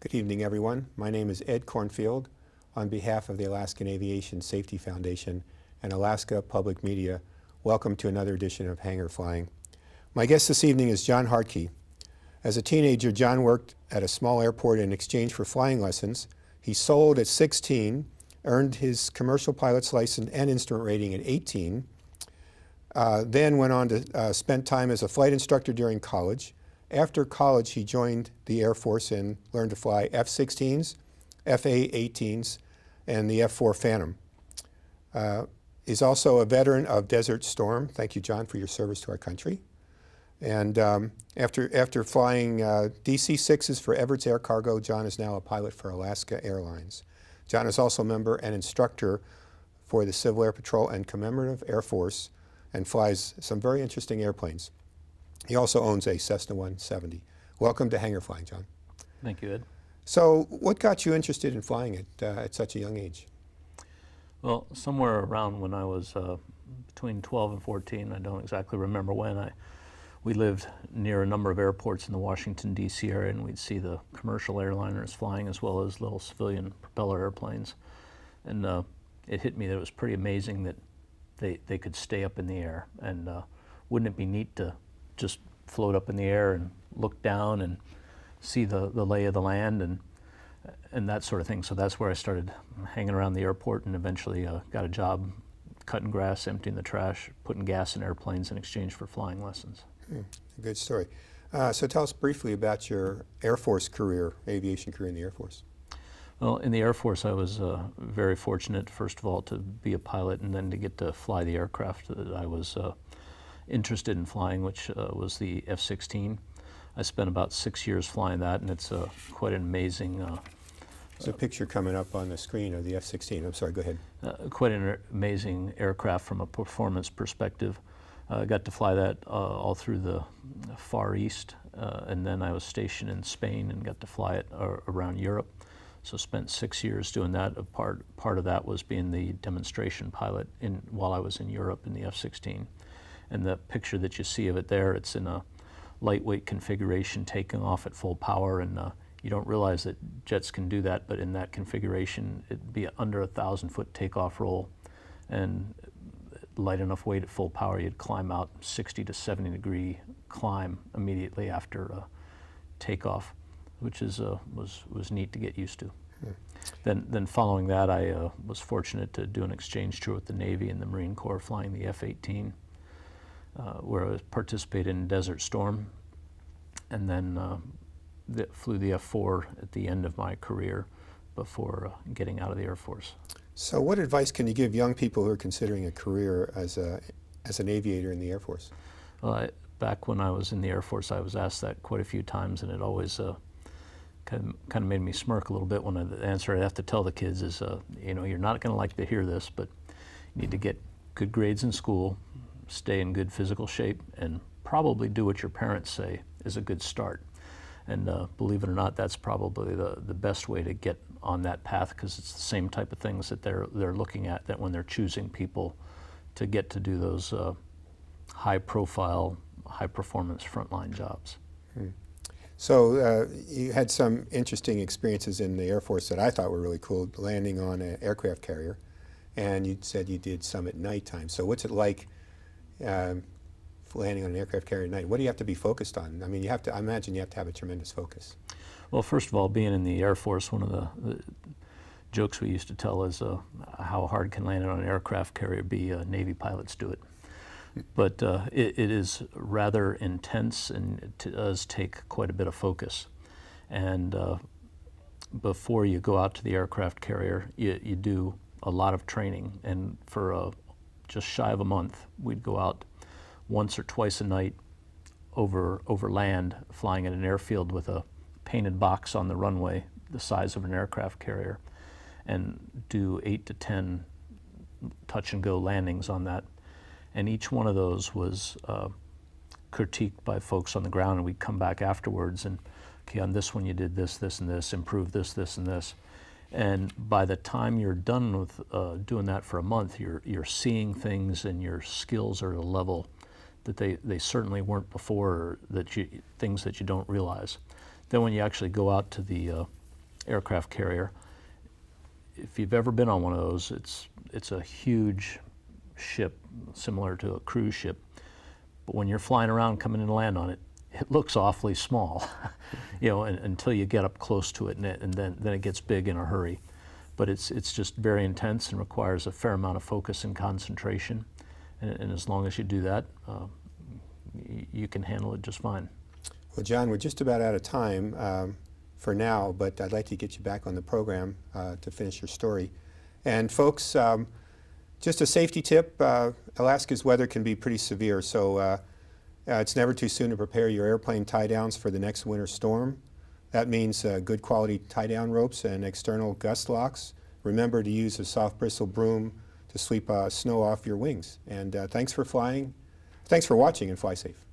Good evening, everyone. My name is Ed Cornfield. On behalf of the Alaskan Aviation Safety Foundation and Alaska Public Media, welcome to another edition of Hangar Flying. My guest this evening is John Hartke. As a teenager, John worked at a small airport in exchange for flying lessons. He sold at 16, earned his commercial pilot's license and instrument rating at 18, then went on to spend time as a flight instructor during college. After college, he joined the Air Force and learned to fly F-16s, FA-18s, and the F-4 Phantom. He's also a veteran of Desert Storm. Thank you, John, for your service to our country. And after flying DC-6s for Everett's Air Cargo, John is now a pilot for Alaska Airlines. John is also a member and instructor for the Civil Air Patrol and Commemorative Air Force and flies some very interesting airplanes. He also owns a Cessna 170. Welcome to Hangar Flying, John. Thank you, Ed. So what got you interested in flying at such a young age? Well, somewhere around when I was between 12 and 14, I don't exactly remember when, we lived near a number of airports in the Washington, D.C. area, and we'd see the commercial airliners flying as well as little civilian propeller airplanes. And it hit me that it was pretty amazing that they could stay up in the air. And wouldn't it be neat to just float up in the air and look down and see the lay of the land and that sort of thing. So that's where I started hanging around the airport and eventually got a job cutting grass, emptying the trash, putting gas in airplanes in exchange for flying lessons. Good story. So tell us briefly about your Air Force career, aviation career in the Air Force. Well, in the Air Force, I was very fortunate, first of all, to be a pilot and then to get to fly the aircraft that I was interested in flying, which was the F-16. I spent about 6 years flying that, and it's quite an amazing... There's a picture coming up on the screen of the F-16. I'm sorry, go ahead. Quite an amazing aircraft from a performance perspective. I got to fly that all through the Far East, and then I was stationed in Spain and got to fly it around Europe. So spent 6 years doing that. A part of that was being the demonstration pilot while I was in Europe in the F-16. And the picture that you see of it there, it's in a lightweight configuration taking off at full power, and you don't realize that jets can do that, but in that configuration, it'd be under 1,000-foot takeoff roll, and light enough weight at full power, you'd climb out 60 to 70 degree climb immediately after takeoff, which is was neat to get used to. Then following that, I was fortunate to do an exchange tour with the Navy and the Marine Corps flying the F-18. Where I participated in Desert Storm, and then flew the F-4 at the end of my career before getting out of the Air Force. So what advice can you give young people who are considering a career as an aviator in the Air Force? Well, back when I was in the Air Force, I was asked that quite a few times, and it always kind of made me smirk a little bit when the answer I have to tell the kids is, you know, you're not going to like to hear this, but you need to get good grades in school, stay in good physical shape, and probably do what your parents say is a good start. And believe it or not, that's probably the best way to get on that path, because it's the same type of things that they're looking at that when they're choosing people to get to do those high-profile, high-performance frontline jobs. So you had some interesting experiences in the Air Force that I thought were really cool, landing on an aircraft carrier, and you said you did some at nighttime. So what's it like landing on an aircraft carrier at night? What do you have to be focused on? I mean, I imagine you have to have a tremendous focus. Well, first of all, being in the Air Force, one of the jokes we used to tell is how hard can landing on an aircraft carrier be? Navy pilots do it. But it is rather intense, and it does take quite a bit of focus. And before you go out to the aircraft carrier, you do a lot of training. And for just shy of a month, we'd go out once or twice a night over land, flying at an airfield with a painted box on the runway the size of an aircraft carrier, and do 8 to 10 touch-and-go landings on that. And each one of those was critiqued by folks on the ground, and we'd come back afterwards and, okay, on this one you did this, this, and this, improve this, this, and this. And by the time you're done with doing that for a month, you're seeing things, and your skills are at a level that they certainly weren't before, or things that you don't realize. Then when you actually go out to the aircraft carrier. If you've ever been on one of those, it's a huge ship, similar to a cruise ship. But when you're flying around, coming in to land on it, it looks awfully small, you know, until you get up close to it, and then it gets big in a hurry. But it's just very intense and requires a fair amount of focus and concentration. And as long as you do that, you can handle it just fine. Well, John, we're just about out of time for now, but I'd like to get you back on the program to finish your story. And folks, just a safety tip, Alaska's weather can be pretty severe, so it's never too soon to prepare your airplane tie downs for the next winter storm. That means good quality tie down ropes and external gust locks. Remember to use a soft bristle broom to sweep snow off your wings. And thanks for flying. Thanks for watching, and fly safe.